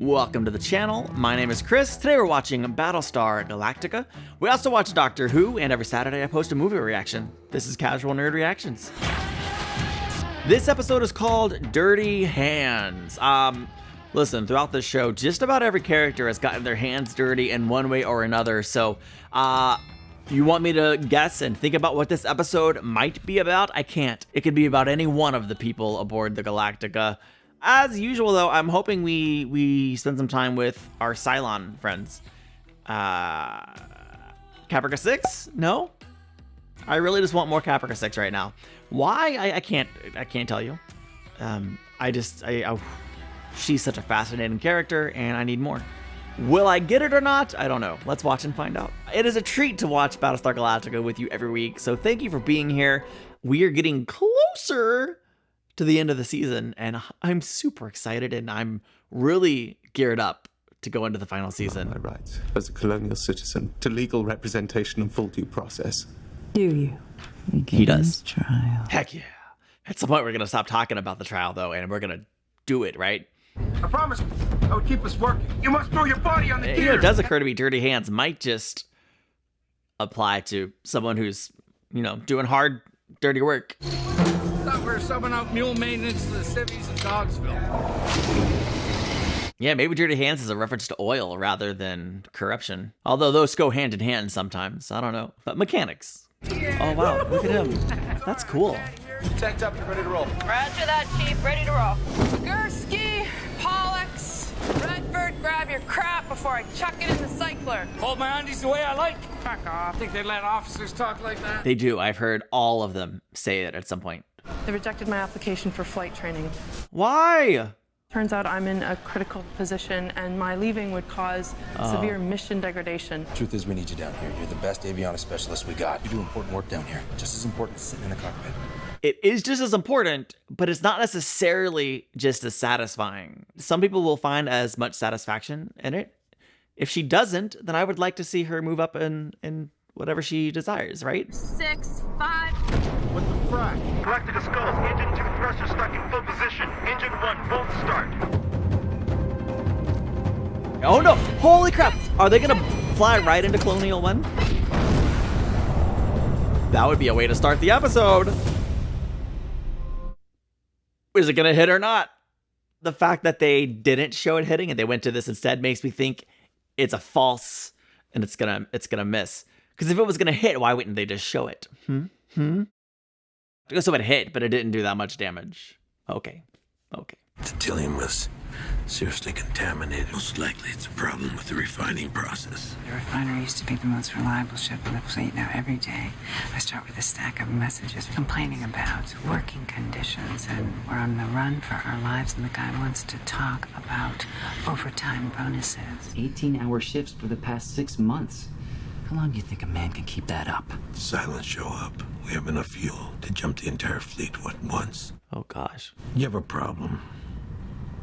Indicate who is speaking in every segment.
Speaker 1: Welcome to the channel. My name is Chris. Today we're watching Battlestar Galactica. We also watch Doctor Who, and every Saturday I post a movie reaction. This is Casual Nerd Reactions. This episode is called Dirty Hands. Listen, throughout this show, just about every character has gotten their hands dirty in one way or another. So, you want me to guess and think about what this episode might be about? I can't. It could be about any one of the people aboard the Galactica. As usual, though, I'm hoping we spend some time with our Cylon friends. Caprica 6? No? I really just want more Caprica 6 right now. Why? I can't tell you. She's such a fascinating character, and I need more. Will I get it or not? I don't know. Let's watch and find out. It is a treat to watch Battlestar Galactica with you every week, so thank you for being here. We are getting closer to the end of the season, and I'm super excited, and I'm really geared up to go into the final season.
Speaker 2: My rights as a colonial citizen to legal representation and full due process.
Speaker 3: Do you?
Speaker 1: He does.
Speaker 3: Trial.
Speaker 1: Heck yeah. At some point, we're going to stop talking about the trial, though, and we're going to do it, right?
Speaker 4: I promised I would keep us working. You must throw your body on the gear.
Speaker 1: It does occur to me Dirty Hands might just apply to someone who's, doing hard, dirty work.
Speaker 4: Thought we were subbing out mule maintenance to the civvies in Dogsville.
Speaker 1: Yeah, maybe Dirty Hands is a reference to oil rather than corruption. Although those go hand in hand sometimes. I don't know. But mechanics. Oh, wow. Look at him. That's cool.
Speaker 4: Tanked up and ready to roll.
Speaker 5: Roger that, Chief. Ready to roll. Gursky, Pollux, Redford, grab your crap before I chuck it in the cycler.
Speaker 4: Hold my undies the way I like. Fuck off. Think they let officers talk like that?
Speaker 1: They do. I've heard all of them say it at some point.
Speaker 6: They rejected my application for flight training.
Speaker 1: Why?
Speaker 6: Turns out I'm in a critical position, and my leaving would cause severe mission degradation.
Speaker 7: Truth is, we need you down here. You're the best avionics specialist we got. You do important work down here. Just as important as sitting in the cockpit.
Speaker 1: It is just as important, but it's not necessarily just as satisfying. Some people will find as much satisfaction in it. If she doesn't, then I would like to see her move up in whatever she desires, right?
Speaker 5: 6, 5.
Speaker 4: What the frack?
Speaker 8: Galactica skulls. Engine 2 thrusters stuck in full position. Engine 1 won't start.
Speaker 1: Oh no! Holy crap! Are they gonna fly right into Colonial 1? That would be a way to start the episode. Is it gonna hit or not? The fact that they didn't show it hitting and they went to this instead makes me think it's a false and it's gonna miss. Because if it was gonna hit, why wouldn't they just show it? So it hit, but it didn't do that much damage. Okay.
Speaker 9: The Tillium was seriously contaminated. Most likely it's a problem with the refining process.
Speaker 3: The refinery used to be the most reliable ship in the fleet. Now every day I start with a stack of messages complaining about working conditions, and we're on the run for our lives, and the guy wants to talk about overtime bonuses.
Speaker 10: 18-hour shifts for the past 6 months. How long do you think a man can keep that up?
Speaker 9: The Silence show up. We have enough fuel to jump the entire fleet at once.
Speaker 1: Oh gosh.
Speaker 9: You have a problem.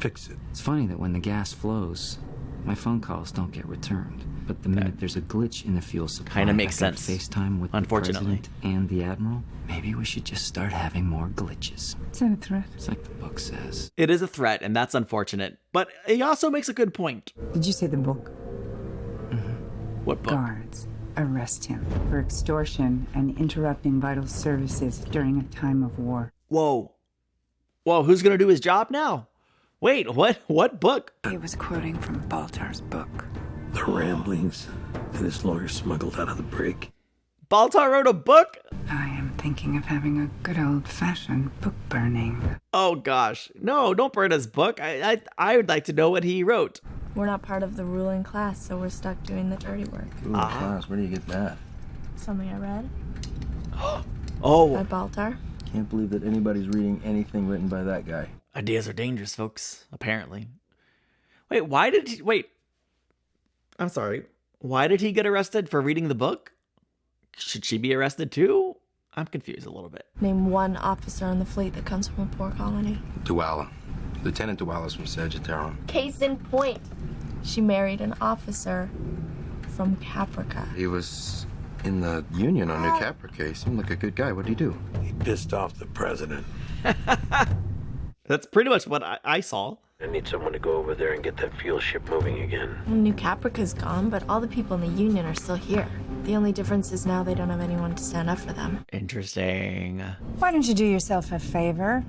Speaker 9: Fix it.
Speaker 10: It's funny that when the gas flows, my phone calls don't get returned. But the minute there's a glitch in the fuel supply,
Speaker 1: kind of makes sense.
Speaker 10: FaceTime with
Speaker 1: Unfortunately.
Speaker 10: the president and the admiral. Maybe we should just start having more glitches.
Speaker 3: Is that a threat?
Speaker 10: It's like the book says.
Speaker 1: It is a threat, and that's unfortunate. But he also makes a good point.
Speaker 3: Did you say the book?
Speaker 1: What book?
Speaker 3: Guards arrest him for extortion and interrupting vital services during a time of war.
Speaker 1: Whoa, who's gonna do his job now? Wait, what book?
Speaker 3: He was quoting from Baltar's book.
Speaker 9: The ramblings that his lawyer smuggled out of the brig.
Speaker 1: Baltar wrote a book?
Speaker 3: I am thinking of having a good old-fashioned book burning.
Speaker 1: Oh gosh, no, don't burn his book. I would like to know what he wrote.
Speaker 11: We're not part of the ruling class, so we're stuck doing the dirty work.
Speaker 7: Ruling class? Where do you get that?
Speaker 11: Something I read
Speaker 1: Oh,
Speaker 11: by Baltar.
Speaker 7: Can't believe that anybody's reading anything written by that guy.
Speaker 1: ideas are dangerous, folks, apparently. Wait, I'm sorry. Why did he get arrested for reading the book? Should she be arrested too? I'm confused a little bit.
Speaker 11: Name one officer on the fleet that comes from a poor colony.
Speaker 7: Duala. Lieutenant Duala's from Sagittarium.
Speaker 11: Case in point. She married an officer from Caprica.
Speaker 7: He was in the union on New Caprica. He seemed like a good guy. What'd he do?
Speaker 9: He pissed off the president.
Speaker 1: That's pretty much what I saw.
Speaker 9: I need someone to go over there and get that fuel ship moving again.
Speaker 11: Well, New Caprica's gone, but all the people in the Union are still here. The only difference is now they don't have anyone to stand up for them.
Speaker 1: Interesting.
Speaker 3: Why don't you do yourself a favor?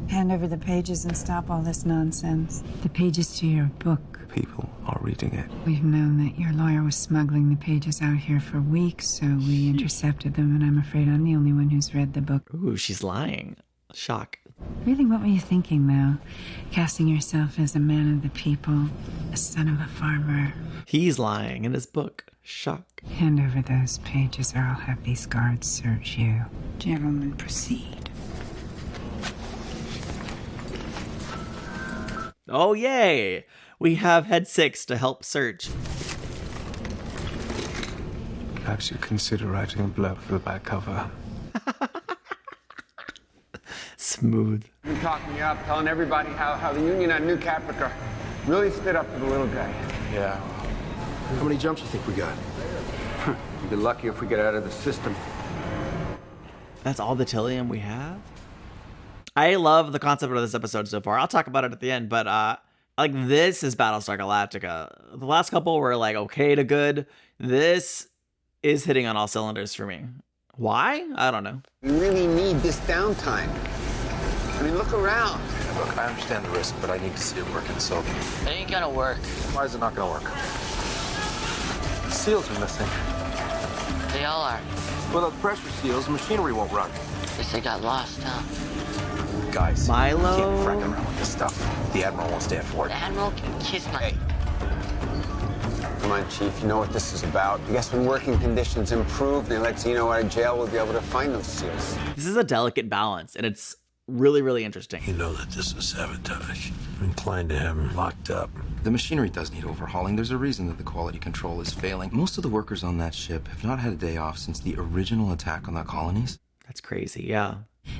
Speaker 3: Hand over the pages and stop all this nonsense. The pages to your book.
Speaker 2: People are reading it.
Speaker 3: We've known that your lawyer was smuggling the pages out here for weeks, so we intercepted them, and I'm afraid I'm the only one who's read the book.
Speaker 1: Ooh, she's lying. Shock.
Speaker 3: Really, what were you thinking, though? Casting yourself as a man of the people, a son of a farmer.
Speaker 1: He's lying in his book. Shock.
Speaker 3: Hand over those pages or I'll have these guards search you. Gentlemen, proceed.
Speaker 1: Oh, yay! We have Head 6 to help search.
Speaker 2: Perhaps you consider writing a blurb for the back cover.
Speaker 1: Smooth.
Speaker 12: You're talking me up, telling everybody how the Union on New Caprica really stood up to the little guy.
Speaker 7: Yeah. How many jumps you think we got?
Speaker 12: We'll be lucky if we get out of the system.
Speaker 1: That's all the Tillium we have? I love the concept of this episode so far. I'll talk about it at the end, but like this is Battlestar Galactica. The last couple were like okay to good. This is hitting on all cylinders for me. Why? I don't know.
Speaker 12: We really need this downtime. I mean, look around.
Speaker 7: Look, I understand the risk, but I need to see it working, so...
Speaker 13: It ain't gonna work.
Speaker 7: Why is it not gonna work? The seals are missing.
Speaker 13: They all are.
Speaker 7: Without the pressure seals, the machinery won't run.
Speaker 13: Guess they got lost, huh?
Speaker 7: Guys,
Speaker 1: Milo?
Speaker 7: you can't frack around with this stuff. The Admiral won't stand for it.
Speaker 13: The Admiral can kiss my...
Speaker 12: Hey. Come on, Chief, you know what this is about. I guess when working conditions improve, they let Zeno out of jail, we'll be able to find those seals.
Speaker 1: This is a delicate balance, and it's really, really interesting.
Speaker 9: You know that this is sabotage. I'm inclined to have him locked up.
Speaker 14: The machinery does need overhauling. There's a reason that the quality control is failing. Most of the workers on that ship have not had a day off since the original attack on the colonies.
Speaker 1: That's crazy, yeah.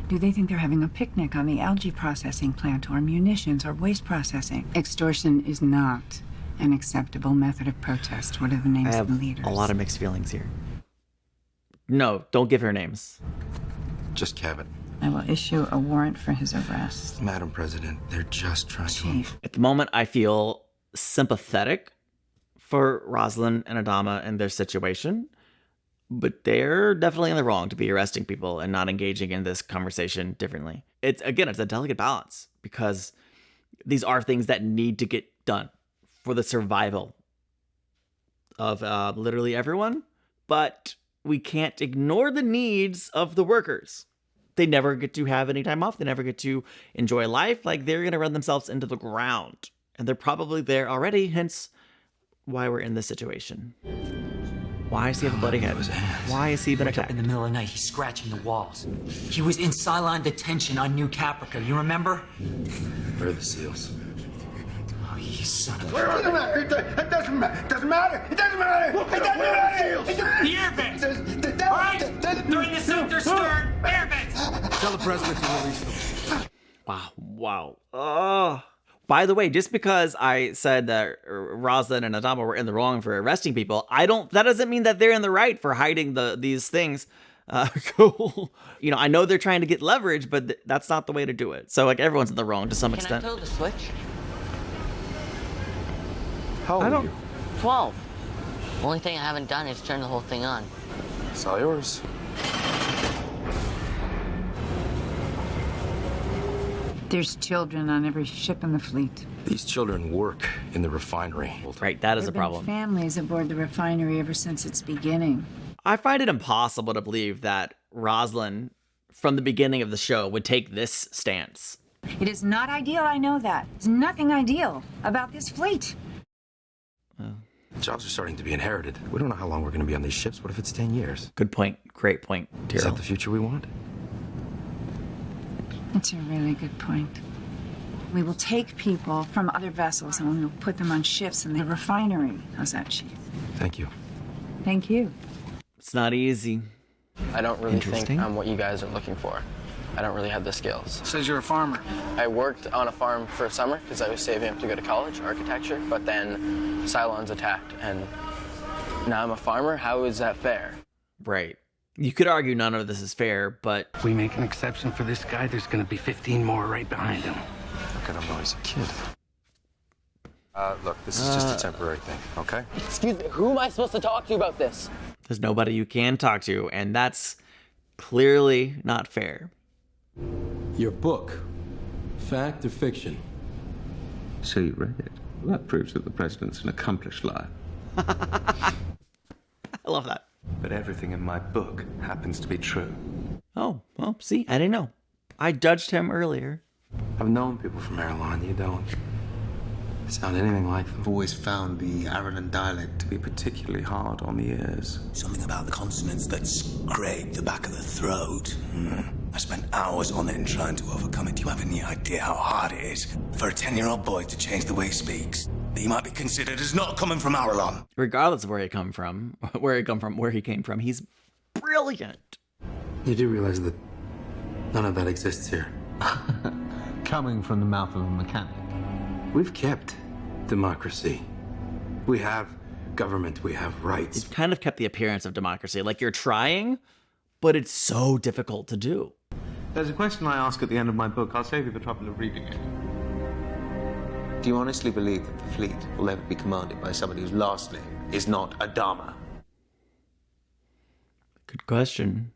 Speaker 3: Do they think they're having a picnic on the algae processing plant or munitions or waste processing? Extortion is not an acceptable method of protest. What are the names of the leaders?
Speaker 1: A lot of mixed feelings here. No, don't give her names.
Speaker 14: Just Cabot.
Speaker 3: I will issue a warrant for his arrest.
Speaker 14: Madam President, they're just trying
Speaker 3: Chief.
Speaker 1: At the moment, I feel sympathetic for Rosalind and Adama and their situation, but they're definitely in the wrong to be arresting people and not engaging in this conversation differently. It's a delicate balance because these are things that need to get done for the survival of literally everyone, but we can't ignore the needs of the workers. They never get to have any time off. They never get to enjoy life. Like, they're going to run themselves into the ground. And they're probably there already, hence why we're in this situation. Why does he have a bloody head? Why has he been attacked?
Speaker 15: In the middle of the night, he's scratching the walls. He was in Cylon detention on New Caprica. You remember?
Speaker 14: Where are the seals?
Speaker 15: Oh, you son of a...
Speaker 8: Where are they? It doesn't matter. It doesn't matter. It doesn't matter. It doesn't matter.
Speaker 15: The air vents! All right? They're in the center stern. Air vents!
Speaker 7: Tell the president to release them.
Speaker 1: Wow. By the way, just because I said that Rosalind and Adama were in the wrong for arresting people, that doesn't mean that they're in the right for hiding these things. Cool. You know, I know they're trying to get leverage, but that's not the way to do it. So, like, everyone's in the wrong to some extent.
Speaker 13: Can I throw the switch?
Speaker 7: How old are you?
Speaker 13: 12. Only thing I haven't done is turn the whole thing on.
Speaker 7: It's all yours.
Speaker 3: There's children on every ship in the fleet.
Speaker 14: These children work in the refinery.
Speaker 1: Right, that is a problem.
Speaker 3: There have been families aboard the refinery ever since its beginning.
Speaker 1: I find it impossible to believe that Rosalind, from the beginning of the show, would take this stance.
Speaker 3: It is not ideal, I know that. There's nothing ideal about this fleet.
Speaker 14: Jobs are starting to be inherited. We don't know how long we're going to be on these ships. What if it's 10 years?
Speaker 1: Good point. Great point,
Speaker 14: Is that the future we want?
Speaker 3: That's a really good point. We will take people from other vessels and we'll put them on ships in the refinery. How's that, Chief?
Speaker 14: Thank you.
Speaker 3: Thank you.
Speaker 1: It's not easy.
Speaker 16: I don't really think I'm what you guys are looking for. I don't really have the skills.
Speaker 12: Says you're a farmer.
Speaker 16: I worked on a farm for a summer because I was saving up to go to college, architecture, but then Cylons attacked, and now I'm a farmer? How is that fair?
Speaker 1: Right. You could argue none of this is fair, but...
Speaker 17: If we make an exception for this guy, there's going to be 15 more right behind him.
Speaker 14: Look at him though, he's a kid. Look, this is just a temporary thing, okay?
Speaker 16: Excuse me, who am I supposed to talk to about this?
Speaker 1: There's nobody you can talk to, and that's clearly not fair.
Speaker 17: Your book, fact or fiction?
Speaker 2: So you read it. Well, that proves that the president's an accomplished liar.
Speaker 1: I love that.
Speaker 2: But everything in my book happens to be true.
Speaker 1: Oh, well, see, I didn't know. I judged him earlier.
Speaker 14: I've known people from Airline. You don't sound anything like them.
Speaker 2: I've always found the Ireland dialect to be particularly hard on the ears.
Speaker 18: Something about the consonants that scrape the back of the throat. I spent hours on it and trying to overcome it. Do you have any idea how hard it is for a 10-year-old boy to change the way he speaks? That he might be considered as not coming from Ireland.
Speaker 1: Regardless of where he came from, he's brilliant.
Speaker 14: You do realize that none of that exists here.
Speaker 2: Coming from the mouth of a mechanic.
Speaker 14: We've kept democracy. We have government. We have rights.
Speaker 1: You've kind of kept the appearance of democracy. Like, you're trying, but it's so difficult to do.
Speaker 2: There's a question I ask at the end of my book. I'll save you the trouble of reading it. Do you honestly believe that the fleet will ever be commanded by somebody whose last name is not Adama?
Speaker 1: Good question.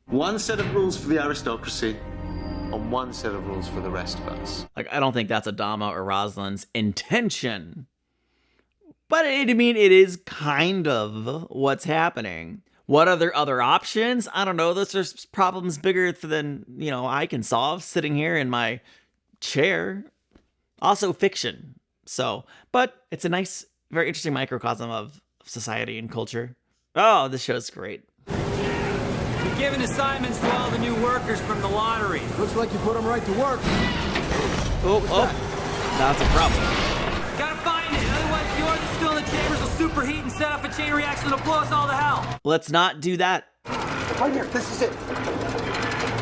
Speaker 2: One set of rules for the aristocracy, and one set of rules for the rest of us.
Speaker 1: Like, I don't think that's Adama or Rosalind's intention. But I mean, it is kind of what's happening. What are their other options? I don't know. Those are problems bigger than, I can solve sitting here in my chair. Also fiction. So, but it's a nice, very interesting microcosm of society and culture. Oh, this show's great.
Speaker 15: We're giving assignments to all the new workers from the lottery.
Speaker 17: Looks like you put them right to work.
Speaker 1: That's a problem.
Speaker 15: Gotta find it, otherwise the ore that's still in the chambers will superheat and set off a chain reaction that'll blow us all to hell.
Speaker 1: Let's not do that.
Speaker 18: Right here, this is it.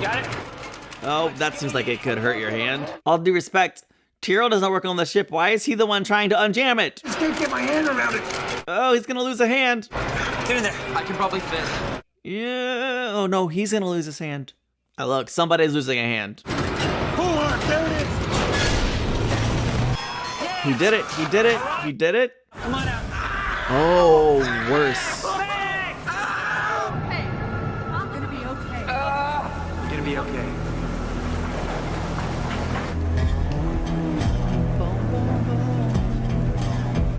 Speaker 15: Got it?
Speaker 1: Oh, that seems like it could hurt your hand. All due respect, Tyrell does not work on the ship. Why is he the one trying to unjam it?
Speaker 18: Just can't get my hand around it.
Speaker 1: Oh, he's gonna lose a hand.
Speaker 15: Get in there. I can probably fit.
Speaker 1: Yeah. Oh no, he's gonna lose his hand. Oh, look, somebody's losing a hand.
Speaker 18: Pull on, there it is.
Speaker 1: He did it. He did it. He did it.
Speaker 15: Come on out.
Speaker 1: Oh, worse.
Speaker 5: Hey, I'm gonna be okay.
Speaker 15: You're gonna be okay.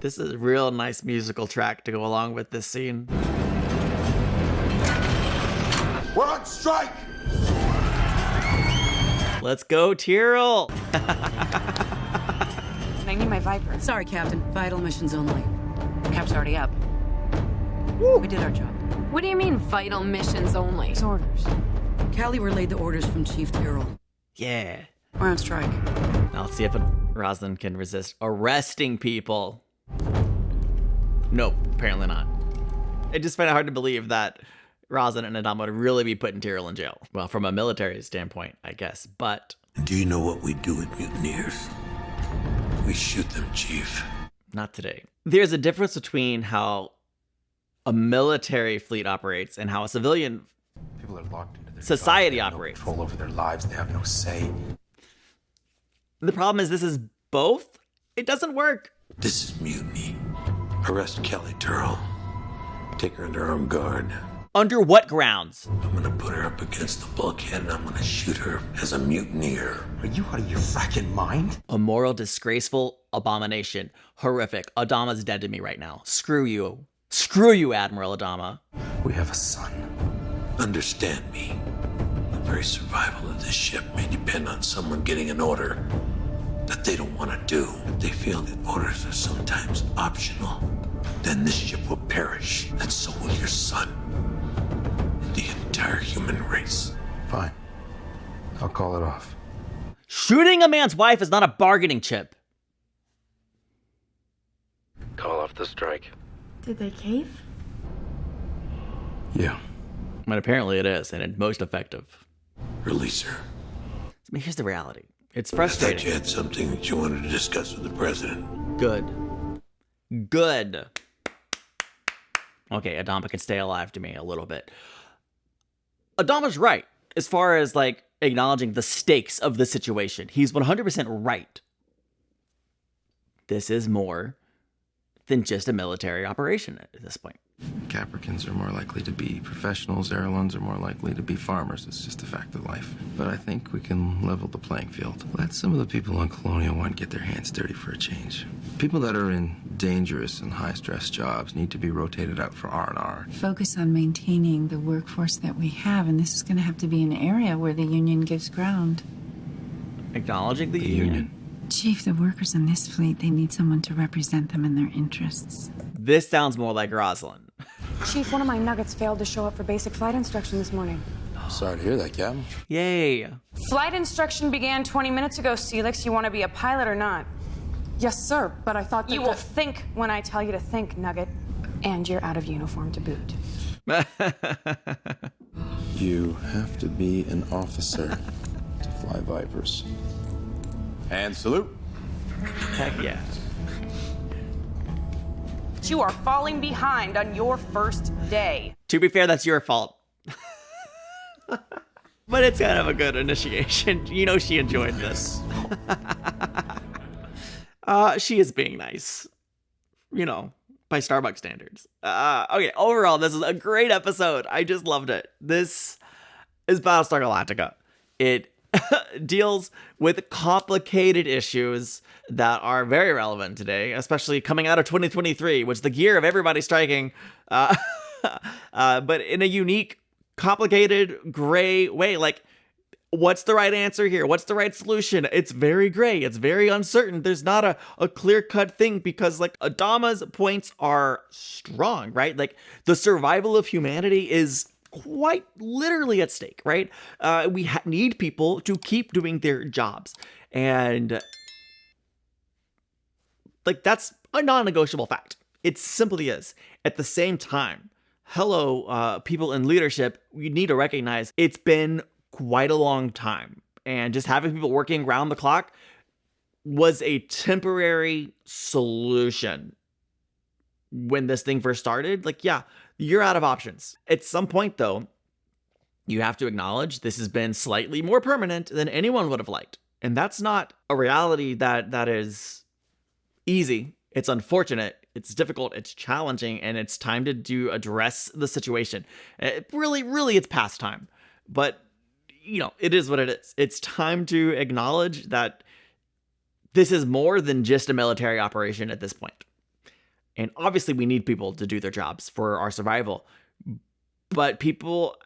Speaker 1: This is a real nice musical track to go along with this scene.
Speaker 18: We're on strike.
Speaker 1: Let's go, Tyrell.
Speaker 3: I need my Viper.
Speaker 19: Sorry, Captain. Vital missions only.
Speaker 3: Cap's already up. We did our job.
Speaker 19: What do you mean, vital missions only?
Speaker 3: It's orders.
Speaker 19: Callie relayed the orders from Chief Tyrell.
Speaker 1: Yeah.
Speaker 19: We're on strike.
Speaker 1: Now let's see if Rosalind can resist arresting people. Nope, apparently not. I just find it hard to believe that Rosalind and Adama would really be putting Tyrell in jail. Well, from a military standpoint, I guess, but...
Speaker 9: Do you know what we do with mutineers? We shoot them, Chief.
Speaker 1: Not today. There's a difference between how a military fleet operates and how a civilian
Speaker 14: People are locked into their
Speaker 1: society
Speaker 14: jobs. They have
Speaker 1: operates.
Speaker 14: No control over their lives. They have no say.
Speaker 1: The problem is this is both. It doesn't work.
Speaker 9: This is mutiny. Arrest Kelly Turrell. Take her under armed guard.
Speaker 1: Under what grounds?
Speaker 9: I'm gonna put her up against the bulkhead and I'm gonna shoot her as a mutineer.
Speaker 18: Are you out of your fracking mind?
Speaker 1: Immoral, disgraceful, abomination. Horrific. Adama's dead to me right now. Screw you. Screw you, Admiral Adama.
Speaker 14: We have a son.
Speaker 9: Understand me. The very survival of this ship may depend on someone getting an order that they don't want to do. If they feel that orders are sometimes optional, then this ship will perish, and so will your son. And the entire human race.
Speaker 14: Fine. I'll call it off.
Speaker 1: Shooting a man's wife is not a bargaining chip.
Speaker 9: Call off the strike.
Speaker 11: Did they cave?
Speaker 14: Yeah.
Speaker 1: But apparently it is, and it's most effective.
Speaker 9: Release her.
Speaker 1: I mean, here's the reality. It's
Speaker 9: I thought
Speaker 1: frustrating.
Speaker 9: you had something that you wanted to discuss with the president.
Speaker 1: Good. Good. Okay, Adama can stay alive to me a little bit. Adama's right as far as like acknowledging the stakes of the situation. He's 100% right. this is more than just a military operation at this point.
Speaker 14: Capricorns are more likely to be professionals, Erlons are more likely to be farmers. It's just a fact of life. But I think we can level the playing field. Let some of the people on Colonial 1 get their hands dirty for a change. People that are in dangerous and high-stress jobs need to be rotated out for R&R.
Speaker 3: Focus on maintaining the workforce that we have, and this is going to have to be an area where the union gives ground.
Speaker 1: Acknowledging the union.
Speaker 3: Chief, the workers in this fleet, they need someone to represent them in their interests.
Speaker 1: This sounds more like Rosalind.
Speaker 20: Chief, one of my nuggets failed to show up for basic flight instruction this morning.
Speaker 14: Sorry to hear that, Captain.
Speaker 1: Yay.
Speaker 20: Flight instruction began 20 minutes ago, Celix. You want to be a pilot or not? Yes, sir, but I thought that you will think when I tell you to think, Nugget. And you're out of uniform to boot.
Speaker 14: You have to be an officer to fly Vipers. And salute.
Speaker 1: Heck yeah.
Speaker 20: You are falling behind on your first day.
Speaker 1: To be fair, that's your fault. But it's kind of a good initiation. You know she enjoyed this. She is being nice. You know, by Starbucks standards. Okay, overall, this is a great episode. I just loved it. This is Battlestar Galactica. It deals with complicated issues that are very relevant today, especially coming out of 2023, which is the year of everybody striking, but in a unique, complicated, gray way. Like, what's the right answer here? What's the right solution? It's very gray. It's very uncertain. There's not a clear-cut thing because, like, Adama's points are strong, right? Like, the survival of humanity is quite literally at stake, right? We need people to keep doing their jobs. And, like, that's a non-negotiable fact. It simply is. At the same time, hello, people in leadership, we need to recognize it's been quite a long time. And just having people working around the clock was a temporary solution. When this thing first started, like, yeah, you're out of options. At some point, though, you have to acknowledge this has been slightly more permanent than anyone would have liked. And that's not a reality that is easy. It's unfortunate. It's difficult. It's challenging. And it's time to address the situation. Really, it's past time. But, you know, it is what it is. It's time to acknowledge that this is more than just a military operation at this point. And obviously we need people to do their jobs for our survival. But people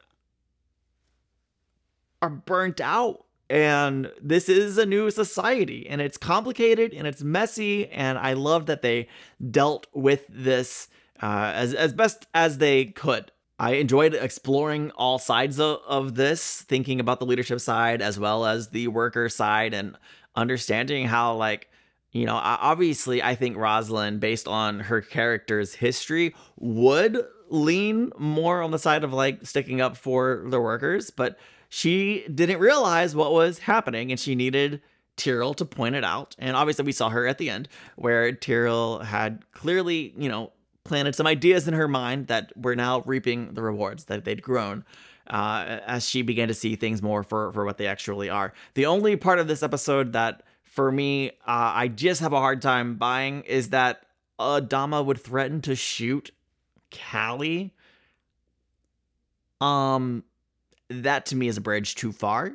Speaker 1: are burnt out. And this is a new society. And it's complicated and it's messy. And I love that they dealt with this as best as they could. I enjoyed exploring all sides of this, thinking about the leadership side as well as the worker side and understanding how, like, you know, obviously, I think Rosalind, based on her character's history, would lean more on the side of, like, sticking up for the workers, but she didn't realize what was happening, and she needed Tyrell to point it out. And obviously, we saw her at the end, where Tyrell had clearly, you know, planted some ideas in her mind that were now reaping the rewards that they'd grown as she began to see things more for what they actually are. The only part of this episode that, for me, I just have a hard time buying is that Adama would threaten to shoot Callie. That to me is a bridge too far.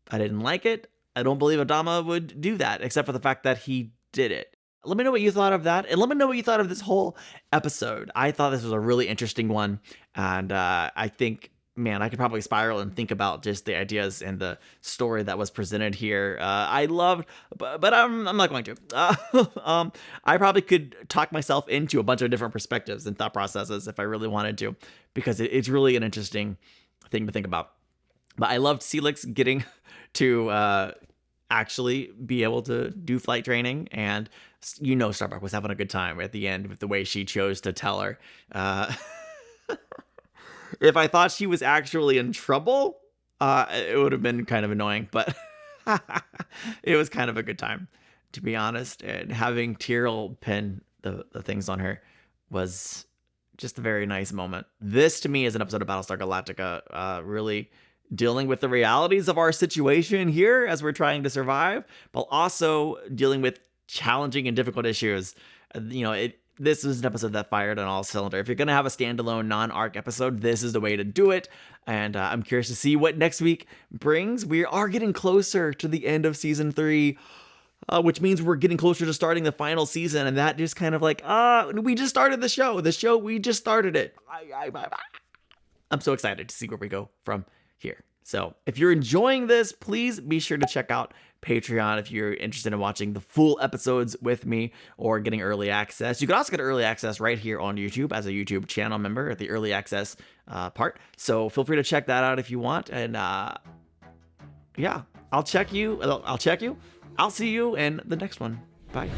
Speaker 1: I didn't like it. I don't believe Adama would do that, except for the fact that he did it. Let me know what you thought of that, and let me know what you thought of this whole episode. I thought this was a really interesting one, and I think, man, I could probably spiral and think about just the ideas and the story that was presented here. I loved, but I'm not going to. I probably could talk myself into a bunch of different perspectives and thought processes if I really wanted to, because it's really an interesting thing to think about. But I loved Celix getting to actually be able to do flight training, and you know Starbuck was having a good time at the end with the way she chose to tell her. If I thought she was actually in trouble, it would have been kind of annoying, but it was kind of a good time, to be honest. And having Tyrell pin the things on her was just a very nice moment. This, to me, is an episode of Battlestar Galactica, really dealing with the realities of our situation here as we're trying to survive, but also dealing with challenging and difficult issues. This was an episode that fired on all cylinders. If you're going to have a standalone non-arc episode, this is the way to do it. And I'm curious to see what next week brings. We are getting closer to the end of season 3, which means we're getting closer to starting the final season. And that just kind of like, we just started the show. We just started it. I'm so excited to see where we go from here. So if you're enjoying this, please be sure to check out Patreon if you're interested in watching the full episodes with me or getting early access. You can also get early access right here on YouTube as a YouTube channel member at the early access part. So feel free to check that out if you want. And yeah, I'll check you. I'll see you in the next one. Bye.